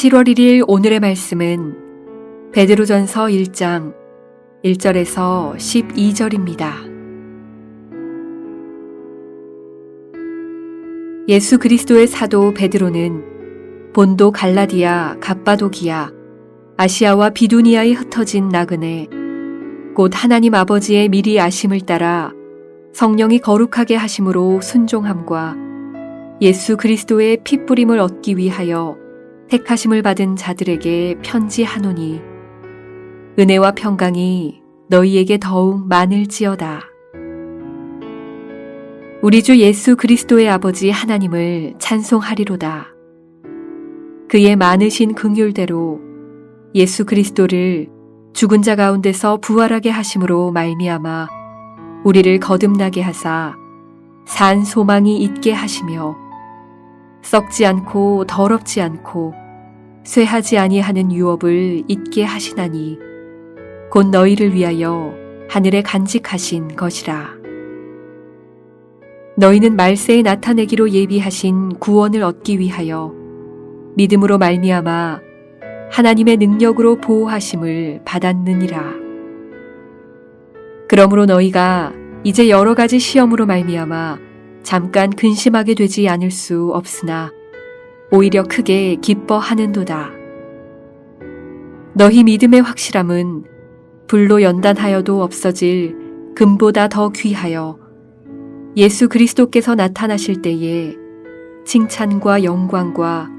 7월 1일 오늘의 말씀은 베드로전서 1장 1절에서 12절입니다. 예수 그리스도의 사도 베드로는 본도 갈라디아, 갑바도기아, 아시아와 비두니아에 흩어진 나그네 곧 하나님 아버지의 미리 아심을 따라 성령이 거룩하게 하심으로 순종함과 예수 그리스도의 핏부림을 얻기 위하여 택하심을 받은 자들에게 편지하노니 은혜와 평강이 너희에게 더욱 많을지어다. 우리 주 예수 그리스도의 아버지 하나님을 찬송하리로다. 그의 많으신 긍휼대로 예수 그리스도를 죽은 자 가운데서 부활하게 하심으로 말미암아 우리를 거듭나게 하사 산 소망이 있게 하시며 썩지 않고 더럽지 않고 쇠하지 아니하는 유업을 잊게 하시나니 곧 너희를 위하여 하늘에 간직하신 것이라. 너희는 말세에 나타내기로 예비하신 구원을 얻기 위하여 믿음으로 말미암아 하나님의 능력으로 보호하심을 받았느니라. 그러므로 너희가 이제 여러 가지 시험으로 말미암아 잠깐 근심하게 되지 않을 수 없으나 오히려 크게 기뻐하는도다. 너희 믿음의 확실함은 불로 연단하여도 없어질 금보다 더 귀하여 예수 그리스도께서 나타나실 때에 칭찬과 영광과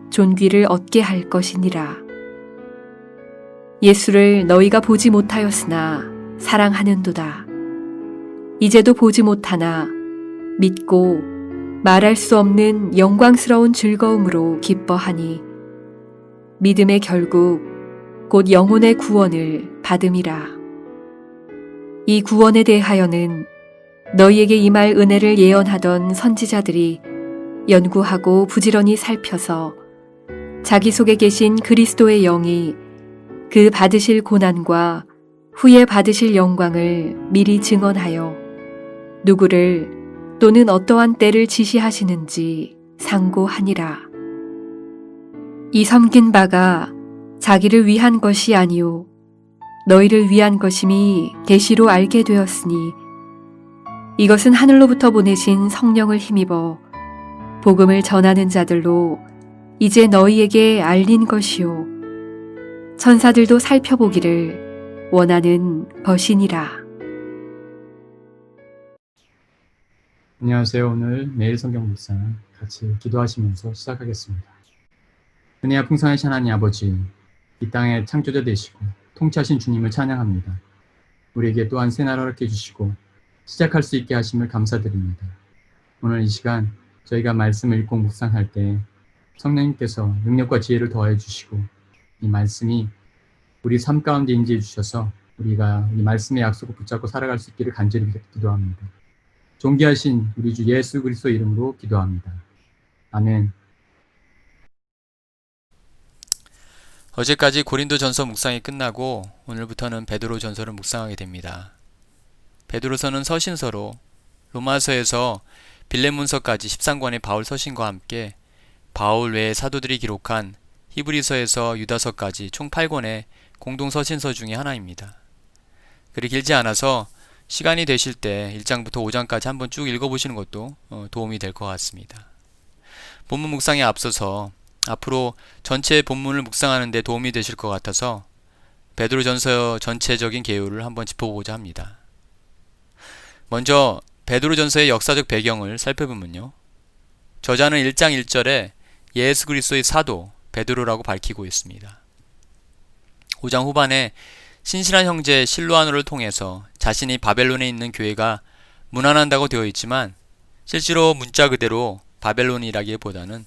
존귀를 얻게 할 것이니라. 예수를 너희가 보지 못하였으나 사랑하는도다. 이제도 보지 못하나 믿고 말할 수 없는 영광스러운 즐거움으로 기뻐하니 믿음의 결국 곧 영혼의 구원을 받음이라. 이 구원에 대하여는 너희에게 임할 은혜를 예언하던 선지자들이 연구하고 부지런히 살펴서 자기 속에 계신 그리스도의 영이 그 받으실 고난과 후에 받으실 영광을 미리 증언하여 누구를 또는 어떠한 때를 지시하시는지 상고하니라. 이 섬긴 바가 자기를 위한 것이 아니오 너희를 위한 것임이 계시로 알게 되었으니 이것은 하늘로부터 보내신 성령을 힘입어 복음을 전하는 자들로 이제 너희에게 알린 것이요 천사들도 살펴보기를 원하는 것이니라. 안녕하세요. 오늘 매일 성경 묵상 같이 기도하시면서 시작하겠습니다. 은혜와 풍성하신 하나님 아버지, 이 땅의 창조자 되시고 통치하신 주님을 찬양합니다. 우리에게 또한 새 날을 허락해 주시고 시작할 수 있게 하심을 감사드립니다. 오늘 이 시간 저희가 말씀을 읽고 묵상할 때 성령님께서 능력과 지혜를 더해 주시고 이 말씀이 우리 삶 가운데 임재해 주셔서 우리가 이 말씀의 약속을 붙잡고 살아갈 수 있기를 간절히 기도합니다. 존귀하신 우리 주 예수 그리스도 이름으로 기도합니다. 아멘. 어제까지 고린도전서 묵상이 끝나고 오늘부터는 베드로전서를 묵상하게 됩니다. 베드로서는 서신서로 로마서에서 빌레몬서까지 13권의 바울 서신과 함께 바울 외의 사도들이 기록한 히브리서에서 유다서까지 총 8권의 공동 서신서 중에 하나입니다. 글이 길지 않아서 시간이 되실 때 1장부터 5장까지 한번 쭉 읽어보시는 것도 도움이 될 것 같습니다. 본문 묵상에 앞서서 앞으로 전체 본문을 묵상하는 데 도움이 되실 것 같아서 베드로전서 전체적인 개요를 한번 짚어보고자 합니다. 먼저 베드로전서의 역사적 배경을 살펴보면요. 저자는 1장 1절에 예수 그리스도의 사도 베드로라고 밝히고 있습니다. 5장 후반에 신실한 형제 실로아노를 통해서 자신이 바벨론에 있는 교회가 문안한다고 되어 있지만 실제로 문자 그대로 바벨론이라기보다는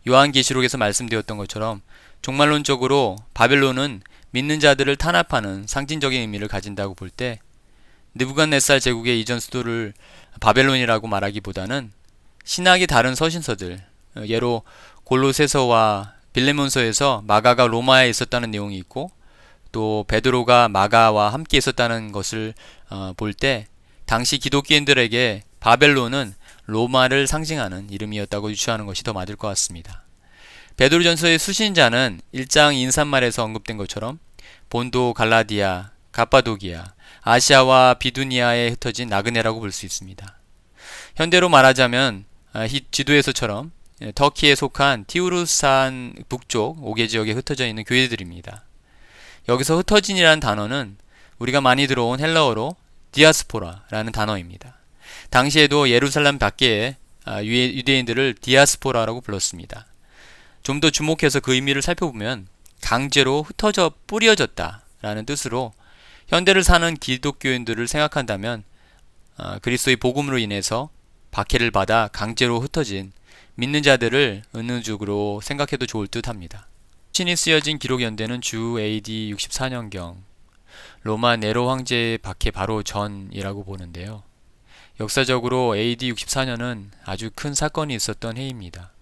요한계시록에서 말씀되었던 것처럼 종말론적으로 바벨론은 믿는 자들을 탄압하는 상징적인 의미를 가진다고 볼 때 느부갓네살 제국의 이전 수도를 바벨론이라고 말하기보다는 신학이 다른 서신서들, 예로 골로새서와 빌레몬서에서 마가가 로마에 있었다는 내용이 있고 또 베드로가 마가와 함께 있었다는 것을 볼 때 당시 기독교인들에게 바벨론은 로마를 상징하는 이름이었다고 유추하는 것이 더 맞을 것 같습니다. 베드로전서의 수신자는 1장 인사말에서 언급된 것처럼 본도, 갈라디아, 갑바도기아, 아시아와 비두니아에 흩어진 나그네라고 볼 수 있습니다. 현대로 말하자면 지도에서처럼 터키에 속한 티우르산 북쪽 5개 지역에 흩어져 있는 교회들입니다. 여기서 흩어진이라는 단어는 우리가 많이 들어온 헬라어로 디아스포라라는 단어입니다. 당시에도 예루살렘 밖에 유대인들을 디아스포라라고 불렀습니다. 좀 더 주목해서 그 의미를 살펴보면 강제로 흩어져 뿌려졌다 라는 뜻으로 현대를 사는 기독교인들을 생각한다면 그리스도의 복음으로 인해서 박해를 받아 강제로 흩어진 믿는 자들을 은유적으로 생각해도 좋을 듯 합니다. 신이 쓰여진 기록 연대는 주 AD 64년경 로마 네로 황제의 박해 바로 전이라고 보는데요. 역사적으로 AD 64년은 아주 큰 사건이 있었던 해입니다.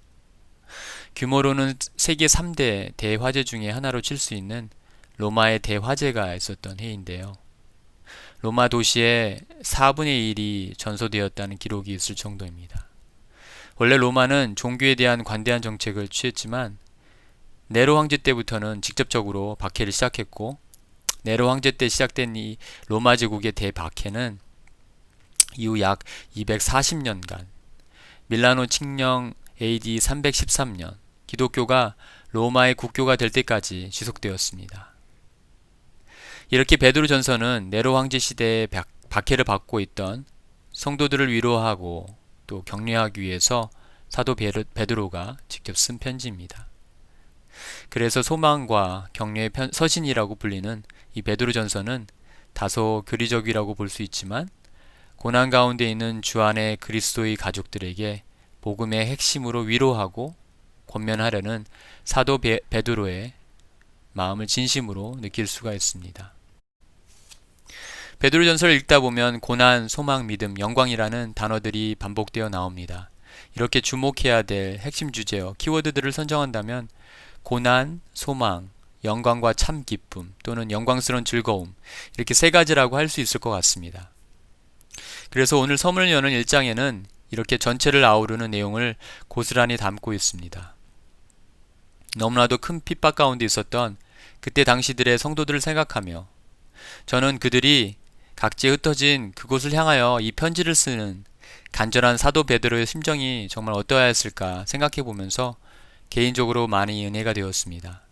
규모로는 세계 3대 대화재 중에 하나로 칠 수 있는 로마의 대화재가 있었던 해인데요. 로마 도시의 4분의 1이 전소되었다는 기록이 있을 정도입니다. 원래 로마는 종교에 대한 관대한 정책을 취했지만 네로 황제 때부터는 직접적으로 박해를 시작했고 네로 황제 때 시작된 이 로마 제국의 대박해는 이후 약 240년간 밀라노 칙령 AD 313년 기독교가 로마의 국교가 될 때까지 지속되었습니다. 이렇게 베드로전서는 네로 황제 시대에 박해를 받고 있던 성도들을 위로하고 또 격려하기 위해서 사도 베드로가 직접 쓴 편지입니다. 그래서 소망과 격려의 서신이라고 불리는 이 베드로전서는 다소 교리적이라고 볼 수 있지만 고난 가운데 있는 주 안의 그리스도의 가족들에게 복음의 핵심으로 위로하고 권면하려는 사도 베드로의 마음을 진심으로 느낄 수가 있습니다. 베드로전서를 읽다 보면 고난, 소망, 믿음, 영광이라는 단어들이 반복되어 나옵니다. 이렇게 주목해야 될 핵심 주제어, 키워드들을 선정한다면 고난, 소망, 영광과 참 기쁨 또는 영광스러운 즐거움 이렇게 세 가지라고 할 수 있을 것 같습니다. 그래서 오늘 서문을 여는 1장에는 이렇게 전체를 아우르는 내용을 고스란히 담고 있습니다. 너무나도 큰 핍박 가운데 있었던 그때 당시들의 성도들을 생각하며 저는 그들이 각지에 흩어진 그곳을 향하여 이 편지를 쓰는 간절한 사도 베드로의 심정이 정말 어떠하였을까 생각해 보면서 개인적으로 많이 은혜가 되었습니다.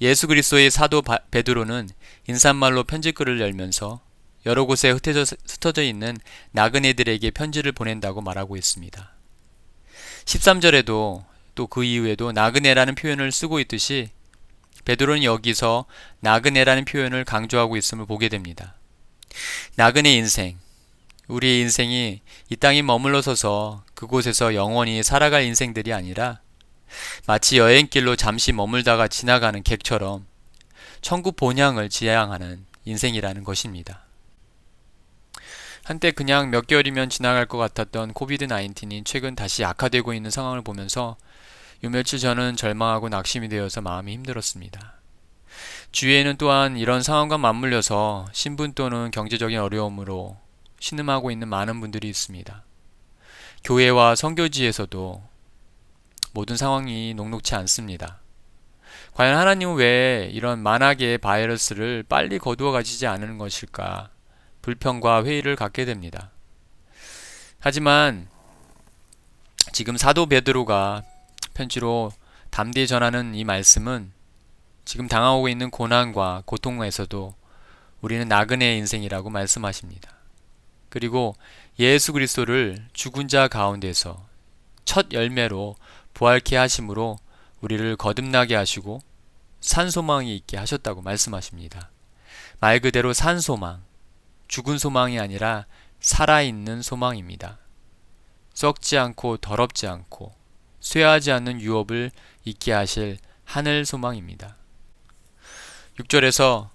예수 그리스도의 사도 베드로는 인사말로 편지글을 열면서 여러 곳에 흩어져 있는 나그네들에게 편지를 보낸다고 말하고 있습니다. 13절에도 또 그 이후에도 나그네라는 표현을 쓰고 있듯이 베드로는 여기서 나그네라는 표현을 강조하고 있음을 보게 됩니다. 나그네 인생, 우리의 인생이 이 땅에 머물러 서서 그곳에서 영원히 살아갈 인생들이 아니라 마치 여행길로 잠시 머물다가 지나가는 객처럼 천국 본향을 지향하는 인생이라는 것입니다. 한때 그냥 몇 개월이면 지나갈 것 같았던 코비드-19이 최근 다시 악화되고 있는 상황을 보면서 요 며칠 저는 절망하고 낙심이 되어서 마음이 힘들었습니다. 주위에는 또한 이런 상황과 맞물려서 신분 또는 경제적인 어려움으로 신음하고 있는 많은 분들이 있습니다. 교회와 선교지에서도 모든 상황이 녹록치 않습니다. 과연 하나님은 왜 이런 만악의 바이러스를 빨리 거두어 가시지 않는 것일까? 불평과 회의를 갖게 됩니다. 하지만 지금 사도 베드로가 편지로 담대히 전하는 이 말씀은 지금 당하고 있는 고난과 고통에서도 우리는 나그네의 인생이라고 말씀하십니다. 그리고 예수 그리스도를 죽은 자 가운데서 첫 열매로 부활케 하심으로 우리를 거듭나게 하시고 산소망이 있게 하셨다고 말씀하십니다. 말 그대로 산소망, 죽은 소망이 아니라 살아있는 소망입니다. 썩지 않고 더럽지 않고 쇠하지 않는 유업을 있게 하실 하늘 소망입니다. 6절에서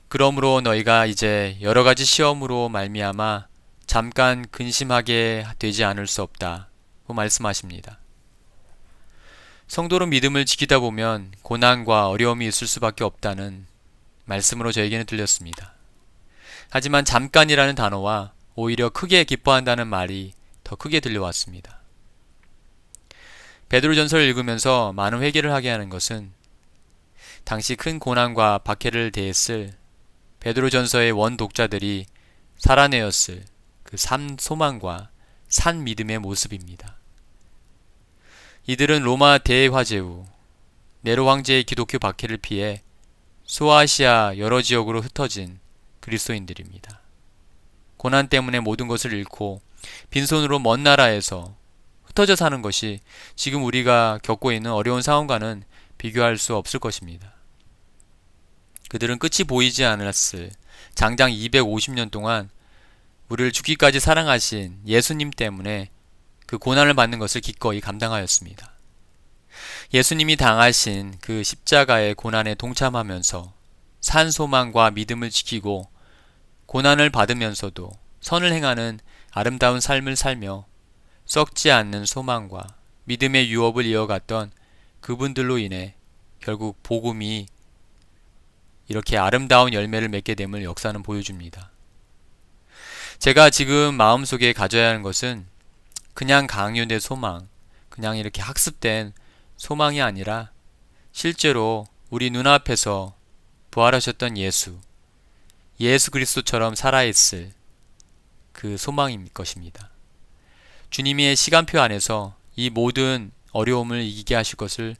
그러므로 너희가 이제 여러 가지 시험으로 말미암아 잠깐 근심하게 되지 않을 수 없다고 말씀하십니다. 성도로 믿음을 지키다 보면 고난과 어려움이 있을 수밖에 없다는 말씀으로 저에게는 들렸습니다. 하지만 잠깐이라는 단어와 오히려 크게 기뻐한다는 말이 더 크게 들려왔습니다. 베드로전서를 읽으면서 많은 회개를 하게 하는 것은 당시 큰 고난과 박해를 대했을 베드로전서의 원독자들이 살아내었을 그 산 소망과 산 믿음의 모습입니다. 이들은 로마 대화재 후 네로 황제의 기독교 박해를 피해 소아시아 여러 지역으로 흩어진 그리스도인들입니다. 고난 때문에 모든 것을 잃고 빈손으로 먼 나라에서 흩어져 사는 것이 지금 우리가 겪고 있는 어려운 상황과는 비교할 수 없을 것입니다. 그들은 끝이 보이지 않았을 장장 250년 동안 우리를 죽기까지 사랑하신 예수님 때문에 그 고난을 받는 것을 기꺼이 감당하였습니다. 예수님이 당하신 그 십자가의 고난에 동참하면서 산 소망과 믿음을 지키고 고난을 받으면서도 선을 행하는 아름다운 삶을 살며 썩지 않는 소망과 믿음의 유업을 이어갔던 그분들로 인해 결국 복음이 이렇게 아름다운 열매를 맺게 됨을 역사는 보여줍니다. 제가 지금 마음속에 가져야 하는 것은 그냥 강요된 소망, 그냥 이렇게 학습된 소망이 아니라 실제로 우리 눈앞에서 부활하셨던 예수 그리스도처럼 살아있을 그 소망일 것입니다. 주님의 시간표 안에서 이 모든 어려움을 이기게 하실 것을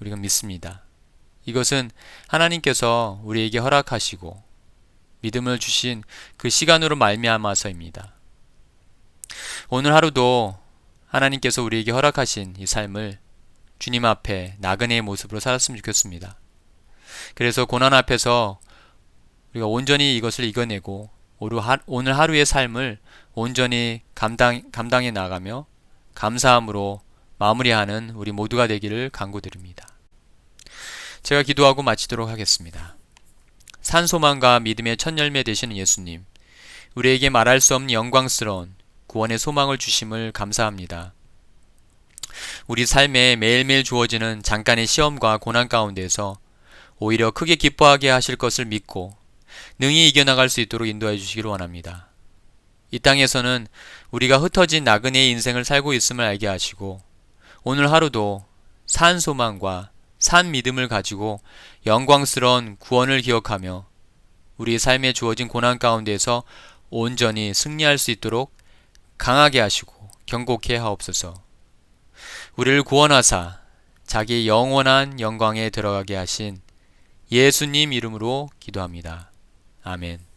우리가 믿습니다. 이것은 하나님께서 우리에게 허락하시고 믿음을 주신 그 시간으로 말미암아서입니다. 오늘 하루도 하나님께서 우리에게 허락하신 이 삶을 주님 앞에 나그네의 모습으로 살았으면 좋겠습니다. 그래서 고난 앞에서 우리가 온전히 이것을 이겨내고 오늘 하루의 삶을 온전히 감당해 나가며 감사함으로 마무리하는 우리 모두가 되기를 간구드립니다. 제가 기도하고 마치도록 하겠습니다. 산소망과 믿음의 첫 열매 되시는 예수님, 우리에게 말할 수 없는 영광스러운 구원의 소망을 주심을 감사합니다. 우리 삶에 매일매일 주어지는 잠깐의 시험과 고난 가운데서 오히려 크게 기뻐하게 하실 것을 믿고 능히 이겨나갈 수 있도록 인도해 주시기를 원합니다. 이 땅에서는 우리가 흩어진 나그네의 인생을 살고 있음을 알게 하시고 오늘 하루도 산 소망과 산 믿음을 가지고 영광스러운 구원을 기억하며 우리 삶에 주어진 고난 가운데서 온전히 승리할 수 있도록 강하게 하시고 경고케 하옵소서. 우리를 구원하사 자기 영원한 영광에 들어가게 하신 예수님 이름으로 기도합니다. 아멘.